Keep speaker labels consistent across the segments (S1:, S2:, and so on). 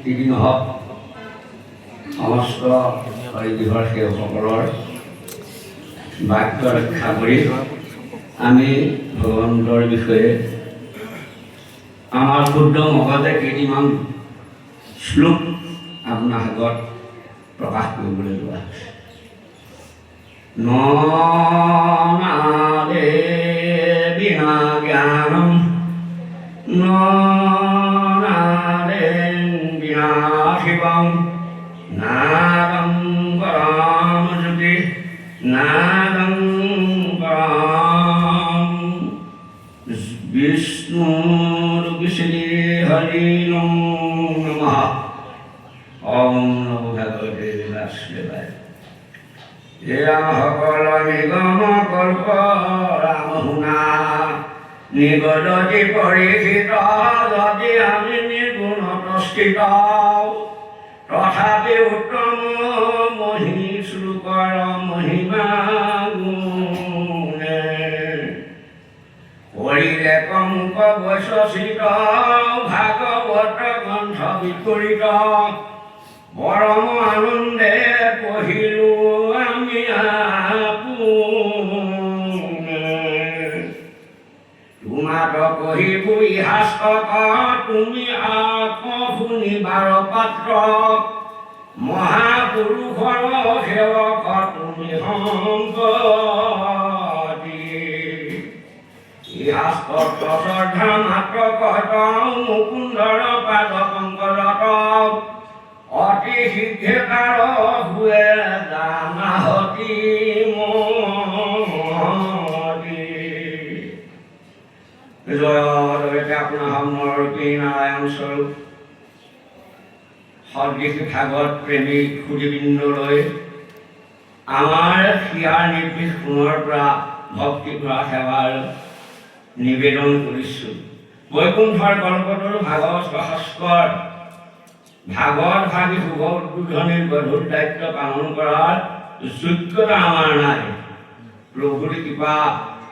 S1: তিনি নহওক সমস্ত হৰিদিহৰ সেৱকসকলৰ বাক্য ৰক্ষা কৰি আমি ভগৱন্তৰ বিষয়ে আমাৰ ক্ষুদ্ৰ মগজে কেইটিমান শ্লোক আপোনাৰ আগত প্ৰকাশ কৰিবলৈ লোৱা হৈছে। নাদে বিনা জ্ঞানম নাদে বিনা শিৱম নাদম পৰম জ্যোতি নাদম পৰম বিষ্ণুৰ শ্ৰী হৰি নমঃ। ওম নমো ভগৱতে বাসুদেৱায়। এয়া সকল নিগম কল্প ৰাম শুনা নিগদি পৰীক্ষিত যদি আমি নিৰ্গুণত স্থিত তথাপি উত্তম মহি শ্লোকৰ মহিমা গুণে কৰিলে কংক বৈশিত ভাগৱত গ্ৰন্থ বিপৰীত পৰম আনন্দে পঢ়িলো আমি আপোনে। তোমাক কহিবো ইহাস্তক তুমি আকৌ শুনিবাৰ পাত্ৰ মহাপুৰুষৰ সেৱক তুমি সম্পত্তি। ইহাস্তক শ্ৰদ্ধা মাত্ৰ কত মুকুন্দৰ পাদ পংকজত অতি শীঘ্ৰেকাৰ হুৱে জানাহতি মতি। জয় জয়তে আপোনাৰ সমনৰ কি নাৰায়ণ স্বৰূপ সদৃশ ভাগৱত প্ৰেমিক সুধীবৃন্দলৈ আমাৰ হিয়াৰ নিৰ্বিষ সোণৰ পৰা ভক্তি কৰা সেৱাৰ নিবেদন কৰিছোঁ। বৈকুণ্ঠৰ কল্পতৰু ভাগৱত শাস্ত্ৰৰ ভাগৱত ভাগী শুভ উদ্বোধনীৰ গধুৰ দায়িত্ব পালন কৰাৰ যোগ্যতা আমাৰ নাই। প্ৰভুৰ কৃপা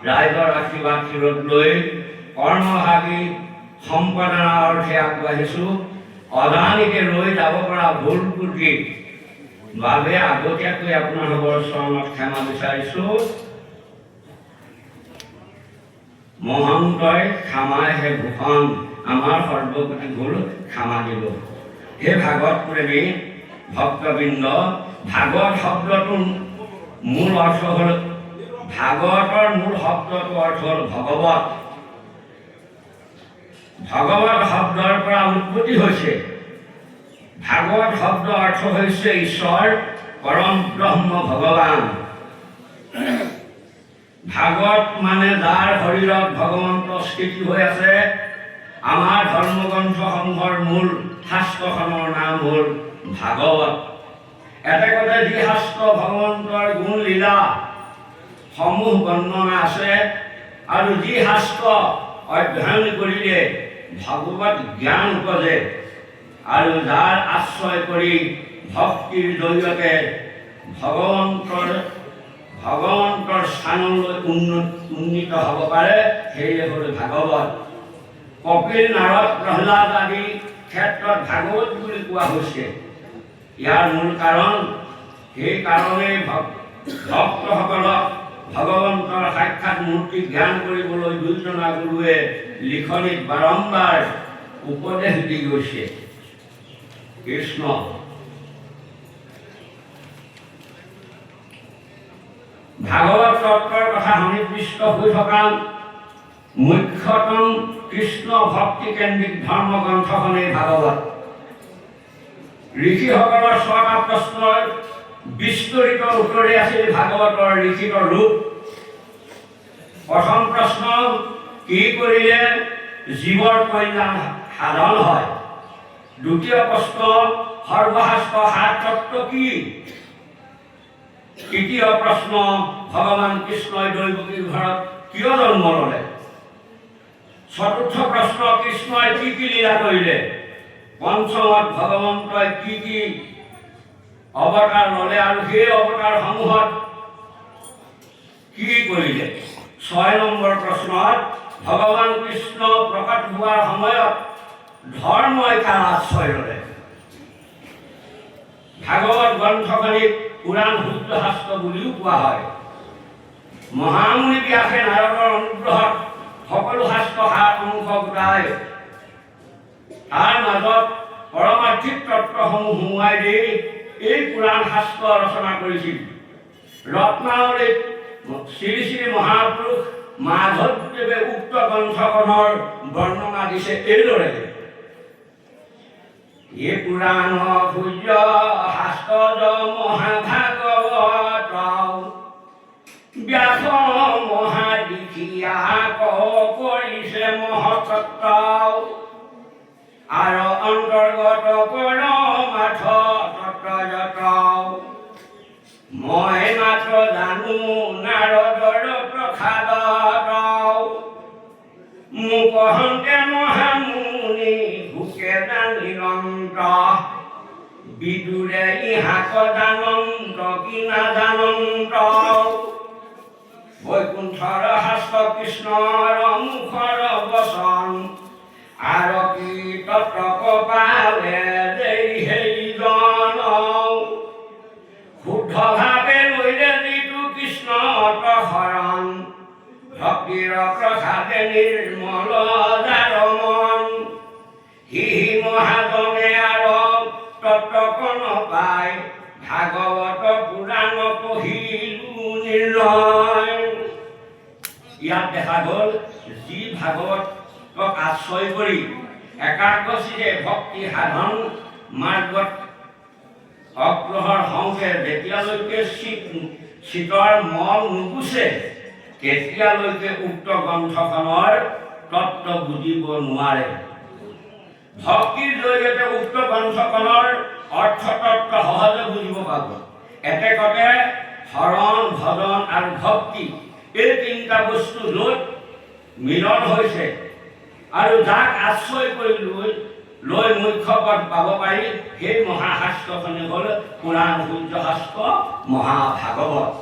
S1: ৰাইজৰ আশীৰ্বাদ শিৰত লৈ কৰ্মভাগী সম্পাদনাৰ অৰ্থে আগবাঢ়িছোঁ। অজানিতে ৰৈ যাব পৰা ভুল ত্ৰুটিৰ বাবে আগতীয়াকৈ আপোনালোকৰ চৰণত ক্ষমা বিচাৰিছোঁ। মহন্তই ক্ষমাইহে ভূষণ আমাৰ সৰ্বপ্ৰতি ভুল ক্ষমা দিব। হে ভাগৱত প্ৰেমী ভক্তবৃন্দ, ভাগৱত শব্দটোৰ মূল অৰ্থ হ'ল ভাগৱতৰ মূল শব্দটোৰ অৰ্থ হ'ল ভগৱত। ভগৱত শব্দৰ পৰা উৎপত্তি হৈছে। ভাগৱত শব্দ অৰ্থ হৈছে ঈশ্বৰ পৰম ব্ৰহ্ম ভগৱান। ভাগৱত মানে যাৰ শৰীৰত ভগৱন্ত স্থিতি হৈ আছে। আমাৰ ধৰ্মগ্ৰন্থসমূহৰ মূল শাস্ত্ৰখনৰ নাম হ'ল ভাগৱত। এতেকতে যি শাস্ত্ৰ ভগৱন্তৰ গুণ লীলা সমূহ বৰ্ণনা আছে আৰু যি শাস্ত্ৰ অধ্যয়ন কৰিলে ভগৱত জ্ঞান উপজে আৰু যাৰ আশ্ৰয় কৰি ভক্তিৰ জৰিয়তে ভগৱন্তৰ স্থানলৈ উন্নীত হ'ব পাৰে, সেয়ে হ'ল ভাগৱত। কপিল নাৰদ প্ৰহ্লাদ আদি ক্ষেত্ৰত ভাগৱত বুলি কোৱা হৈছে। ইয়াৰ মূল কাৰণ সেই কাৰণেই ভক্তসকলক ভগৱন্তৰ সাক্ষাৎ মূৰ্তি জ্ঞান কৰিবলৈ দুইজনা গুৰুৱে লিখনিত বাৰম্বাৰ উপদেশ দি গৈছে। কৃষ্ণ ভাগৱত তত্ত্বৰ কথা সন্নিৱিষ্ট হৈ থকা মুখ্যতম কৃষ্ণ ভক্তিকেন্দ্ৰিক ধৰ্মগ্ৰন্থখনেই ভাগৱত। ঋষিসকলৰ ৬টা প্ৰশ্নৰ বিস্তৰিত উত্তৰে আছিল ভাগৱতৰ লিখিত ৰূপ। প্ৰথম প্ৰশ্ন, কি কৰিলে জীৱৰ কল্যাণ সাধন হয়? দ্বিতীয় প্ৰশ্ন, সৰ্বশাস্ত্ৰ সাৰ তত্ত্ব কি? তৃতীয় প্ৰশ্ন, ভগৱান কৃষ্ণই দৈৱকীৰ ঘৰত কিয় জন্ম ল'লে? চতুৰ্থ প্ৰশ্ন, কৃষ্ণই কি কি লীলা কৰিলে? পঞ্চমত ভগৱন্তই কি কি অৱতাৰ ল'লে আৰু সেই অৱতাৰসমূহত কি কৰিলে? ৬ নম্বৰ প্ৰশ্নত ভগৱান কৃষ্ণ প্ৰকট হোৱাৰ সময়ত ধৰ্মই কাৰ আশ্ৰয় ল'লে? ভাগৱত গ্ৰন্থখনিক পুৰাণ সূৰ্য শাস্ত্ৰ বুলিও কোৱা হয়। মহামুনি ব্যাসে নাৰদৰ অনুগ্ৰহত সকলো শাস্ত্ৰ সাৰ অংশ গোটাই তাৰ মাজত পৰমাৰ্থিক তত্ত্বসমূহ সোমোৱাই দি এই পুৰাণ শাস্ত্ৰ ৰচনা কৰিছিল। ৰত্নাৱলীত শ্ৰী শ্ৰী মহাপুৰুষ মাধৱদেৱে উক্ত গ্ৰন্থখনৰ বৰ্ণনা দিছে এইদৰে: এই পুৰাণ সূৰ্য শাস্ত্ৰ মহাভাগৱত ব্যাস মহাদিখিয়া কৰিছে মহতত্ব আৰু অন্তৰ্গত পৰমাৰ্থ তত্ত্বজত মই মাত্ৰ জানো নাৰদৰ প্ৰসাদত মুকহন্তে মহামুনি ভোকে জানিৰন্ত বিদুৰে ইহাক জানন্ত কি নাজানন্ত বৈকুণ্ঠৰ শাস্ত্ৰ কৃষ্ণৰ মুখৰ বচন আৰু কি তত্ত্ব পালে দেই সেইজন শুদ্ধভাৱে লৈলে যিটো কৃষ্ণত শৰণ ভক্তিৰ প্ৰসাদে নিৰ্মল যাৰ মন সি মহাজনে আৰু তত্ত্বকণ পাই ভাগৱত পুৰাণ পঢ়িলো নিৰ্ণয়। ইয়াত দেখা গ'ল যি ভাগৱতক আশ্ৰয় কৰি একাগ্ৰচিতে ভক্তি সাধন মাৰ্গত অগ্ৰসৰ হওঁতে যেতিয়ালৈকে চিতৰ মল নুগুচে তেতিয়ালৈকে উক্ত গ্ৰন্থখনৰ তত্ত্ব বুজিব নোৱাৰে। ভক্তিৰ জৰিয়তে উক্ত গ্ৰন্থখনৰ অৰ্থতত্ত্ব সহজে বুজিব পাব। এতেকতে শৰণ ভজন আৰু ভক্তি এই তিনিটা বস্তু য'ত মিলন হৈছে আৰু যাক আশ্ৰয় কৰি লৈ মুখ্য পদ পাব পাৰি সেই মহাশাস্ত্ৰখনি হ'ল পুৰাণ সূৰ্য শাস্ত্ৰ মহাভাগৱত।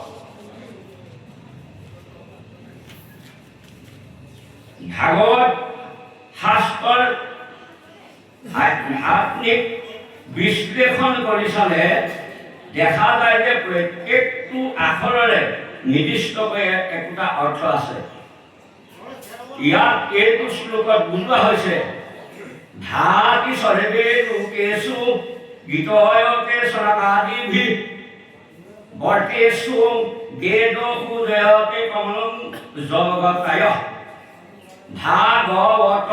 S1: ভাগৱত শাস্ত্ৰৰ আধ্যাত্মিক বিশ্লেষণ কৰি চালে দেখা যায় যে প্ৰত্যেকটো আখৰৰে নিৰ্দিষ্টকৈ একোটা অৰ্থ আছে। ইয়াত এইটো শ্লোকত বুজোৱা হৈছে ধাতি সৰ্বে লোকেষু গীতয়তে সনকাদিভি বৰ্তেষু বেদসু জয়তে কমলং জগতায় ভাগৱত।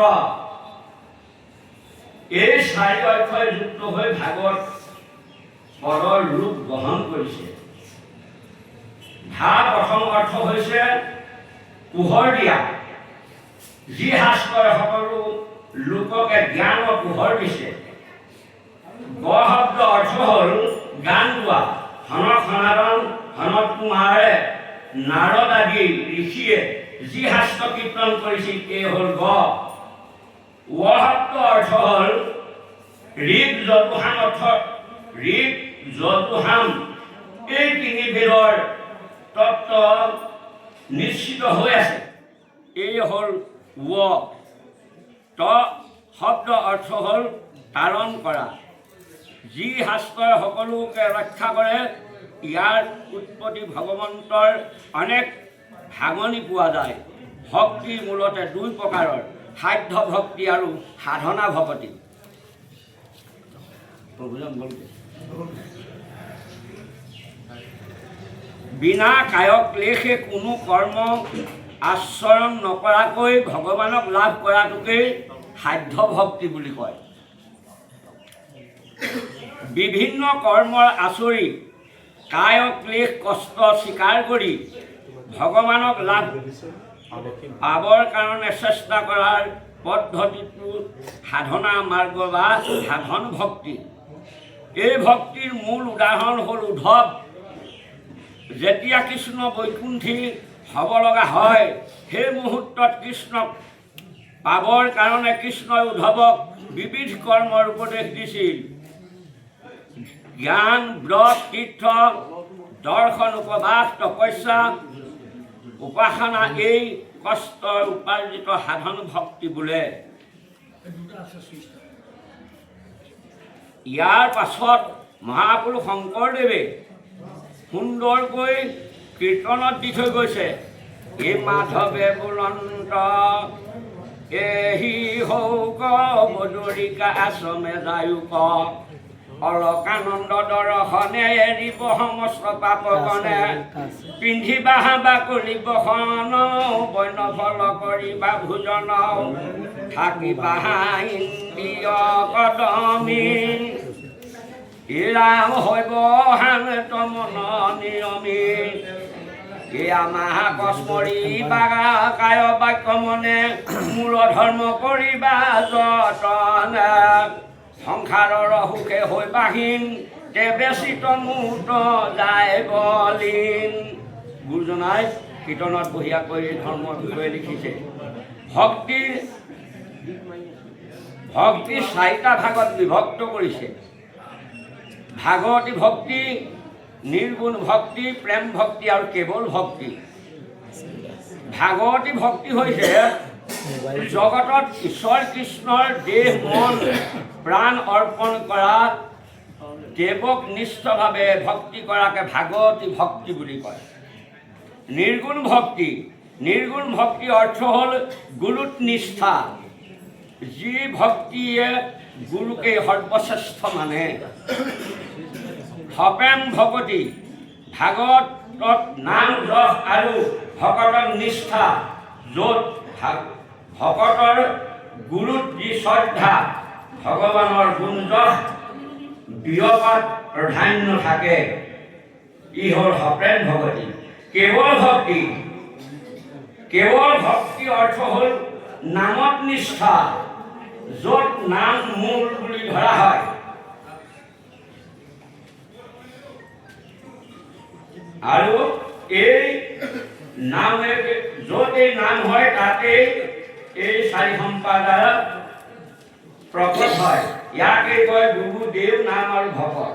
S1: এই চাৰি অক্ষয় যুক্ত হৈ ভাগৱত পদৰ ৰূপ গ্ৰহণ কৰিছে। ধা প্ৰথম অৰ্থ হৈছে পোহৰ দিয়া, যি শাস্ত্ৰই সকলো লোককে জ্ঞানৰ পোহৰ দিছে। গ শব্দ অৰ্থ হ'ল গান গোৱা। সনক সনাতন সনত কুমাৰে নাৰদ আদি ঋষিয়ে যি শাস্ত্ৰ কীৰ্তন কৰিছিল এই হ'ল গ। ৱ শব্দ অৰ্থ হ'ল ঋক যজুসাম অৰ্থ ঋক যজুসাম এই তিনি বেদৰ তত্ত্ব নিশ্চিত হৈ আছে, এই হ'ল ৱ। ত শব্দ অৰ্থ হ'ল তাৰণ কৰা, যি শাস্ত্ৰই সকলোকে ৰক্ষা কৰে। ইয়াৰ উৎপত্তি ভগৱন্তৰ অনেক ভাঙনি পোৱা যায়। ভক্তি মূলতে দুই প্ৰকাৰৰ, সাধ্য ভক্তি আৰু সাধনা ভক্তি। বিনা কায়ক ক্লেশে কোনো কৰ্ম আচৰণ নকৰাকৈ ভগৱানক লাভ কৰাটোকেই সাধ্য ভক্তি বুলি কয়। বিভিন্ন কৰ্মৰ আচৰি কায়ক ক্লেশ কষ্ট স্বীকাৰ কৰি ভগৱানক লাভ পাবৰ কাৰণে চেষ্টা কৰাৰ পদ্ধতিটো সাধনা মাৰ্গ বা সাধন ভক্তি। এই ভক্তিৰ মূল উদাহৰণ হ'ল উদ্ধৱ। যেতিয়া কৃষ্ণ বৈকুণ্ঠী হ'ব লগা হয় সেই মুহূৰ্তত কৃষ্ণক পাবৰ কাৰণে কৃষ্ণই উদ্ধৱক বিবিধ কৰ্মৰ উপদেশ দিছিল। জ্ঞান, ব্ৰত, তীৰ্থ, দৰ্শন, উপবাস, তপস্যা, উপাসনা এই কষ্টৰ উপাৰ্জিত সাধন ভক্তি বোলে। ইয়াৰ পাছত মহাপুৰুষ শংকৰদেৱে সুন্দৰকৈ কীৰ্তনত দি থৈ গৈছে, এই মাধৱে বুলন্ত এহি হৌক বদৰিকা আশ্ৰমে যায়ুক, অলকানন্দ দৰ্শনে এৰিব সমস্ত পাপগণে, পিন্ধিবা হাবা কৰিব শৰণ, বন্য ফল কৰিবা ভোজন, থাকিবা ইন্দ্ৰিয় কদমী, ইৰাম হৈব শান্ত মন নিয়মী, এয়া মহাকস্মৰী বাগা কায় বাক্য মনে, মূল ধৰ্ম কৰিবা যতনে, সংসাৰৰ সুখে হৈ বাহীন, দেৱে চিত মূৰ্ত যায় বলীন। গুৰুজনাই কীৰ্তনত বঢ়িয়াকৈ ধৰ্মৰ বিষয়ে লিখিছে। ভক্তি চাৰিটা ভাগত বিভক্ত কৰিছে। ভাগৱতী ভক্তি, নিৰ্গুণ ভক্তি, প্ৰেম ভক্তি আৰু কেৱল ভক্তি। ভাগৱতী ভক্তি হৈছে জগতত ঈশ্বৰ কৃষ্ণৰ দেহ মন প্ৰাণ অৰ্পণ কৰা দেৱক নিষ্ঠভাৱে ভক্তি কৰাকে ভাগৱতী ভক্তি বুলি কয়। নিৰ্গুণ ভক্তি অৰ্থ হ'ল গুৰুত নিষ্ঠা, যি ভক্তিয়ে গুৰুকে সৰ্বশ্ৰেষ্ঠ মানে। সপ্ৰেম ভকতি, ভাগৱতত নাম যশ আৰু ভকতৰ নিষ্ঠা, য'ত ভকতৰ গুৰুত যি শ্ৰদ্ধা, ভগৱানৰ গুণ যশ বিয়পাত প্ৰাধান্য থাকে, ই হ'ল সপ্ৰেম ভকতি। কেৱল ভক্তি অৰ্থ হ'ল নামত নিষ্ঠা, য'ত নাম মূল বুলি ধৰা হয়। আৰু এই নাম য'ত এই নাম হয় তাতে এই চাৰি সম্প্ৰদায় প্ৰকট হয়। ইয়াকে কয় গুৰু, দেৱ, নাম আৰু ভকত।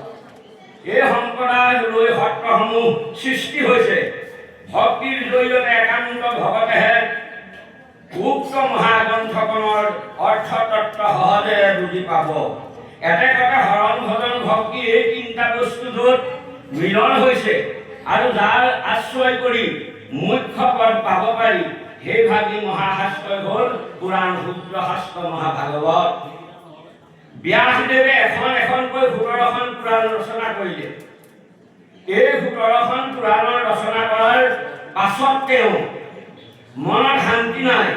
S1: এই সম্প্ৰদায় লৈ সত্ৰসমূহ সৃষ্টি হৈছে। ভক্তিৰ জৰিয়তে একান্ত ভকতেহে উক্ত মহাগ্ৰন্থখনৰ অৰ্থতত্ত্ব সহজে বুজি পাব। এতেকতে হৰণ ভজন ভক্তি এই তিনিটা বস্তু য'ত মিলন হৈছে আৰু যাৰ আশ্ৰয় কৰি মুখ্য পদ পাব পাৰি, সেই ভাগী মহাশাস্ত্ৰই হ'ল পুৰাণ, সূত্ৰ শাস্ত্ৰ, মহাভাগৱত। ব্যাসদেৱে এখনকৈ 17খন পুৰাণ ৰচনা কৰিলে। এই 17খন পুৰাণৰ ৰচনা কৰাৰ পাছত তেওঁ মনত শান্তি নাই।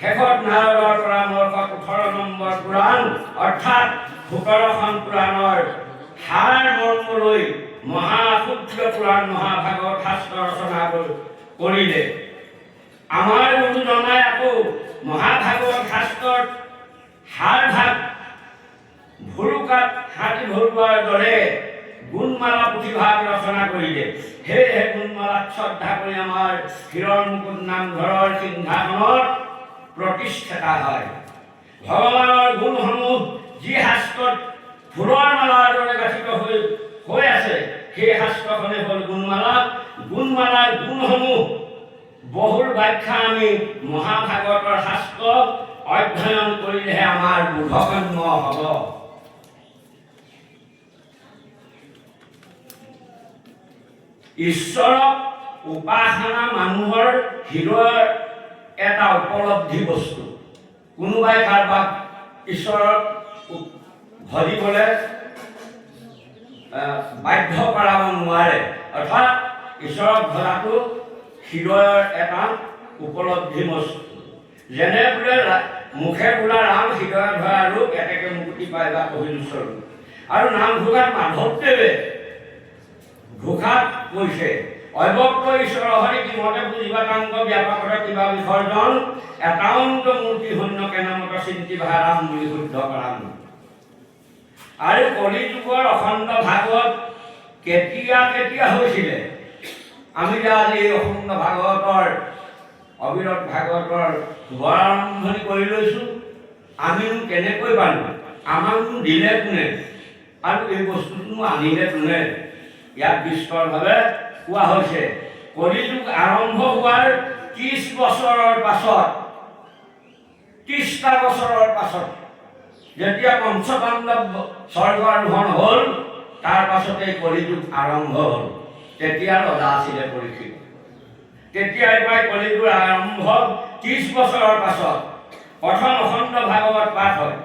S1: শেষত নাৰদৰ পৰামৰ্শত 18 নম্বৰ পুৰাণ অৰ্থাৎ 17খন পুৰাণৰ সাৰ মৰ্ম লৈ মহাসূত্ৰ পুৰাণ, মহাভাগৱত শাস্ত্ৰ ৰচনা কৰিলে। আমাৰ গুৰুজনাই আকৌ মহাভাগৱত শাস্ত্ৰত সাৰ ভাগ ভুৰুকাত হাতী ভৰুৱাৰ দৰে গুণমালা পুথিভাগ ৰচনা কৰিলে। সেয়েহে গুণমালাক শ্ৰদ্ধা কৰি আমাৰ হিৰণ মুকুট নামঘৰৰ সিংহাসনত প্ৰতিষ্ঠাতা হয়। ভগৱানৰ গুণসমূহ যি শাস্ত্ৰত ফুলৰ মালাৰ দৰে গাঠিত হৈ আছে, সেই শাস্ত্ৰখনে হ'ল গুণমালা। গুণমালাৰ গুণসমূহ বহুল ব্যাখ্যা আমি মহাভাগৱতৰ শাস্ত্ৰ অধ্যয়ন কৰিলেহে আমাৰ বোধগম্য হ'ব। ঈশ্বৰক উপাসনা মানুহৰ হৃদয়ৰ এটা উপলব্ধি বস্তু। কোনোবাই কাৰোবাক ঈশ্বৰক ভজিবলৈ বাধ্য কৰাব নোৱাৰে, অৰ্থাৎ ঈশ্বৰক ভজাটো হৃদয়ৰ এটা উপলব্ধি বস্তু। যেনে বোলে মুখে বোলা ৰাম, হৃদয়ত ধৰা ৰূপ, এতেকে মুক্তি পাই বা কহিলো স্বৰূপ। আৰু নামঘোষাত মাধৱদেৱে ঘোষাত কৈছে, অব্যক্ত ঈশ্বৰ হৰি কিমতে বুজিবাতাংক ব্যাপকত কিবা বিসৰ্জন, একান্ত মূৰ্তি শূন্য কেনামত চিন্তি ভাৰাম বুলি শুদ্ধ কৰাম। আৰু কলি যুগৰ অখণ্ড ভাগৱত কেতিয়া হৈছিলে? আমি যে আজি অখণ্ড ভাগৱতৰ অবিৰত ভাগৱতৰ শুভাৰম্ভণি কৰি লৈছোঁ, আমিনো কেনেকৈ পালোঁ? আমাকনো দিলে কোনে? আৰু এই বস্তুটোনো আনিলে কোনে? ইয়াত বিস্তৰভাৱে কোৱা হৈছে। কলিযুগ আৰম্ভ হোৱাৰ 30 বছৰৰ পাছত, 30টা বছৰৰ পাছত যেতিয়া পঞ্চপাণ্ডৱ স্বৰ্গাৰোহণ হ'ল, তাৰ পাছতে কলিযুগ আৰম্ভ হ'ল। তেতিয়া ৰজা আছিলে পৰীক্ষিত। তেতিয়াৰ পৰাই কলিযুগৰ আৰম্ভ 30 বছৰৰ পাছত প্ৰথম অখণ্ড ভাগৱত পাঠ হয়।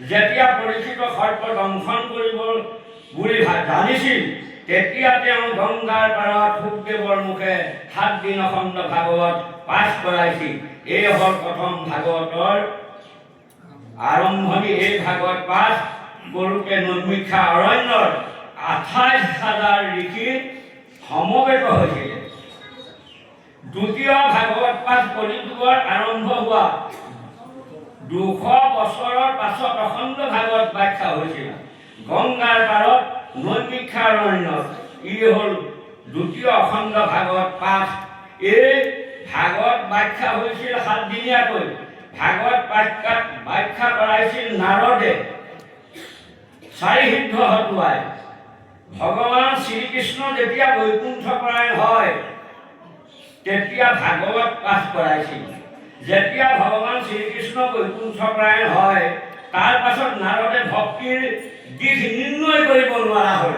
S1: যেতিয়া পৰীক্ষিত সৰ্প দংশন কৰিব বুলি জানিছিল, তেতিয়া তেওঁ গংগাৰ পাৰত শুকদেৱৰ মুখে 7 দিন অখণ্ড ভাগৱত পাঠ কৰাইছিল। এই হ'ল প্ৰথম ভাগৱতৰ আৰম্ভণি। এই ভাগৱত পাঠ কৰোঁতে নৈমিষা অৰণ্যৰ 28,000 ঋষি সমবেত হৈছিল। দ্বিতীয় ভাগৱত পাঠ কলিযুগৰ আৰম্ভ হোৱা 200 বছৰৰ পাছত অখণ্ড ভাগৱত ব্যাখ্যা হৈছিল গংগাৰ পাৰত নৈমিষা অৰণ্যত। ই হ'ল দ্বিতীয় অখণ্ড ভাগৱত পাঠ। এই ভাগৱত ব্যাখ্যা হৈছিল 7 দিনীয়াকৈ। ভাগৱত ব্যাখ্যা কৰাইছিল নাৰদে 4 সিদ্ধ হতুৱাই। ভগৱান শ্ৰীকৃষ্ণ যেতিয়া বৈকুণ্ঠপৰায়ণ হয়, তেতিয়া ভাগৱত পাঠ কৰাইছিল। যেতিয়া ভগৱান শ্ৰীকৃষ্ণ বৈকুণ্ঠপৰায়ণ হয়, তাৰ পাছত নাৰদে ভক্তিৰ দিশ নিৰ্ণয় কৰিব নোৱাৰা হ'ল।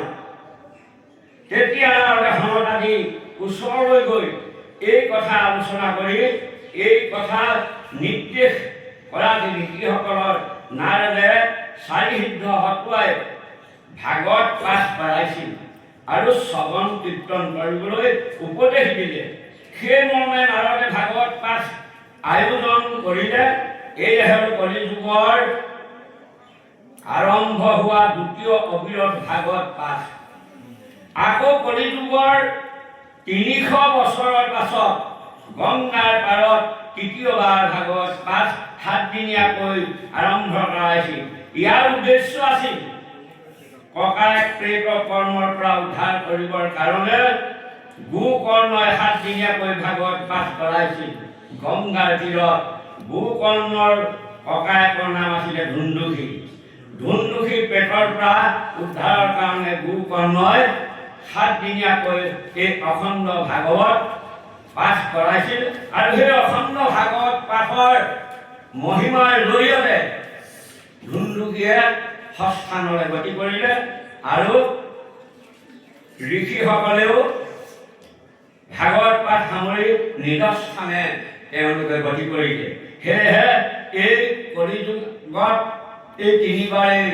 S1: তেতিয়া নাৰদে সমতা দি ওচৰলৈ গৈ এই কথা আলোচনা কৰি এই কথা নিৰ্দেশ কৰা ঋষিসকলৰ নাৰদে 4 সিদ্ধ হতুৱাই ভাগৱত পাঠ কৰাইছিল আৰু শ্ৰৱণ কীৰ্তন কৰিবলৈ উপদেশ দিলে। সেই মৰ্মে নাৰদে ভাগৱত পাঠ আয়োজন কৰিলে। এই হ'ল কলিযুগৰ আৰম্ভ হোৱা দ্বিতীয় অবিৰত ভাগৱত পাঠ। আকৌ কলিযুগৰ 300 বছৰৰ পাছত গংগাৰ পাৰত তৃতীয়বাৰ ভাগৱত পাঠ 7 দিনীয়াকৈ আৰম্ভ কৰাইছিল। ইয়াৰ উদ্দেশ্য আছিল ককায়েক প্ৰেত কৰ্মৰ পৰা উদ্ধাৰ কৰিবৰ কাৰণে গোকৰ্ণই 7 দিনীয়াকৈ ভাগৱত পাঠ কৰাইছিল গংগাৰ তীৰত। গোকৰ্ণৰ ককায়েকৰ নাম আছিলে ধুন্দুষী। ধুন্দুষী পেটৰ পৰা উদ্ধাৰৰ কাৰণে গোকৰ্ণই 7 দিনীয়াকৈ এই অখণ্ড ভাগৱত পাঠ কৰাইছিল। আৰু সেই অখণ্ড ভাগৱত পাঠৰ মহিমাৰ জৰিয়তে ধুন্দুষীয়ে সস্থানলৈ গতি কৰিলে আৰু ঋষিসকলেও ভাগৱত পাঠ সামৰি নিজ স্থানে তেওঁলোকে গতি কৰিলে। সেয়েহে এই কলিযুগত এই 3বাৰেই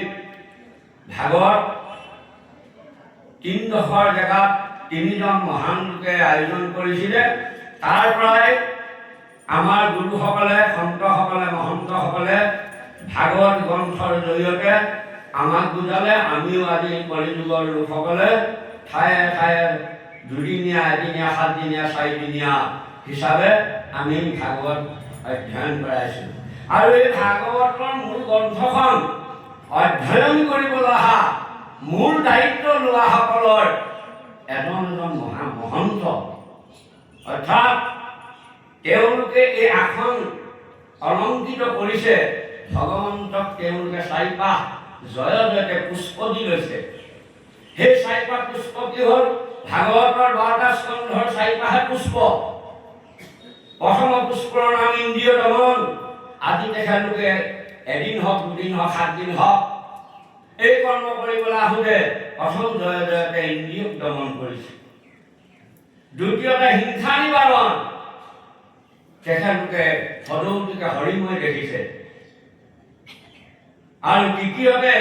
S1: ভাগৱত 3ডোখৰ জেগাত 3জন মহান লোকে আয়োজন কৰিছিলে। তাৰ পৰাই আমাৰ গুৰুসকলে, সন্তসকলে, মহন্তসকলে ভাগৱত গ্ৰন্থৰ জৰিয়তে আমাক বুজালে। আমিও আজি কলিযুগৰ লোকসকলে ঠায়ে ঠায়ে 2 দিনীয়া, 1 দিনীয়া, 7 দিনীয়া, 4 দিনীয়া হিচাপে আমি ভাগৱত অধ্যয়ন কৰাইছোঁ। আৰু এই ভাগৱতৰ মূল গ্ৰন্থখন অধ্যয়ন কৰিবলৈ অহা মূল দায়িত্ব লোৱাসকলৰ এজন মহন্ত, অৰ্থাৎ তেওঁলোকে এই আসন অলংকৃত কৰিছে। ভগৱন্তক তেওঁলোকে 4 পাহ জয় জয়তে পুষ্প দি লৈছে। সেই 4 পাহ পুষ্প কি হ'ল? ভাগৱতৰ 12টা স্কন্ধৰ 4 পাহে পুষ্প। প্ৰথম পুষ্পৰ নাম ইন্দ্ৰিয় দমন। আজি তেখেতলোকে 1 দিন হওক, 2 দিন হওক, 7 দিন হওক এই কৰ্ম কৰিবলৈ আহোঁতে প্ৰথম জয় জয়তে ইন্দ্ৰিয়ক দমন কৰিছে। দ্বিতীয়তে হিংসা নিবাৰণ। তেখেতলোকে সদৌতিকে হৰিময় দেখিছে। আৰু তৃতীয়তে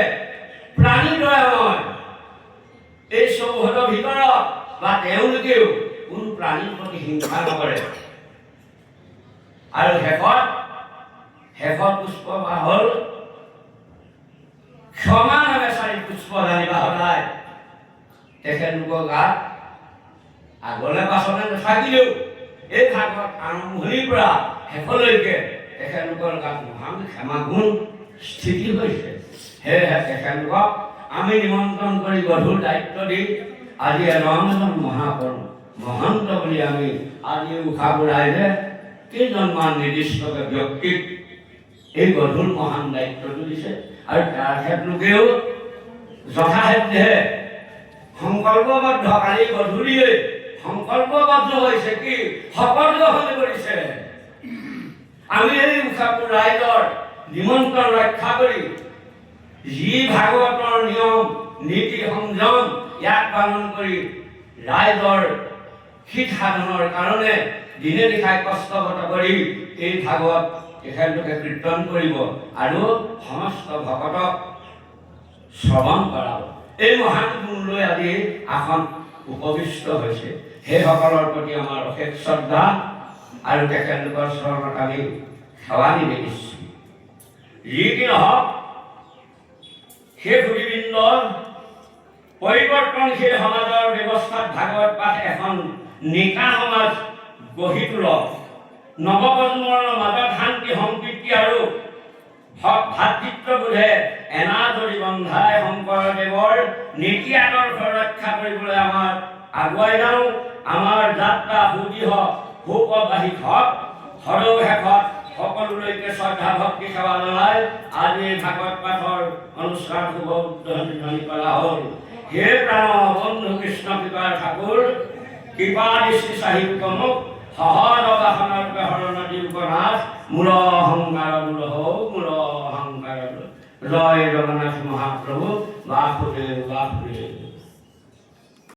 S1: প্ৰাণী দয়াময়। এই চৌহদৰ ভিতৰত বা তেওঁলোকেও কোনো প্ৰাণীৰ প্ৰতি হিংসা নকৰে। আৰু শেষত পুষ্প বা হ'ল ক্ষমা নামে 4 পুষ্প জানিবা সদায়। তেখেতলোকৰ গাত আগলে পাছলে নাথাকিলেও এই ভাগৱত আৰম্ভণিৰ পৰা শেষলৈকে তেখেতলোকৰ গাত মহান ক্ষমা গুণ স্থিতি হৈছে। সেয়েহে তেখেতলোকক আমি নিমন্ত্ৰণ কৰি গধুৰ দায়িত্ব দি আজি এজন মহন্ত বুলি আমি আজি উশাহ ৰাইজে কেইজনমান নিৰ্দিষ্ট ব্যক্তিক এই গধুৰ মহান দায়িত্বটো দিছে। আৰু তেখেতলোকেও যথাসাধ্যে সংকল্পবদ্ধ। কালি গধূলিয়ে সংকল্পবদ্ধ হৈছে কি শপত গ্ৰহণ কৰিছে। আমি এই উশাহপুৰ ৰাইজৰ নিমন্ত্ৰণ ৰক্ষা কৰি যি ভাগৱতৰ নিয়ম নীতি সংযম পালন কৰি ৰাইজৰ হিত সাধনৰ কাৰণে দিনে নিশাই কষ্টগত কৰি এই ভাগৱত তেখেতলোকে কীৰ্তন কৰিব আৰু সমস্ত ভকতক শ্ৰৱণ কৰাব। এই মহান গুণ লৈ আজি আসন উপবিষ্ট হৈছে। সেইসকলৰ প্ৰতি আমাৰ অশেষ শ্ৰদ্ধা আৰু তেখেতলোকৰ চৰণত আমি সেৱা নিবেদিছোঁ। যি কি নহওক, সেই সুধীবৃন্দৰ পৰিৱৰ্তনশীল সমাজৰ ব্যৱস্থাত ভাগৱত পাঠ এখন নিকা সমাজ গঢ়ি তোলক। নৱপ্ৰজন্মৰ মাজত শান্তি সম্প্ৰীতি আৰু ভাতৃত্ববোধে এনাজৰী বন্ধাই শংকৰদেৱৰ নীতি আদৰ্শ ৰক্ষা কৰিবলৈ আমাৰ আগুৱাই যাওঁ। আমাৰ যাত্ৰা সুদৃঢ় সুপ্ৰবাহিত হওক। সদৌ শেষত সকলোলৈকে শ্ৰদ্ধা ভক্তি সেৱা জনাই আজি ভাগৱত পাঠৰ অনুষ্ঠান শুভ উদ্বোধনী কৰা হ'ল। হে প্ৰাণ বন্ধু কৃষ্ণ কৃপাৰ ঠাকুৰ, কৃপা দৃষ্টি চাহিব কমুক, সহজ বাসনৰ হৰণ দিউকনাথ, মূল অহংকাৰ মূল হৌ মূল অহংকাৰ। জয় জগন্নাথ মহাপ্ৰভু, বাসুদেৱ বাসুদেৱ।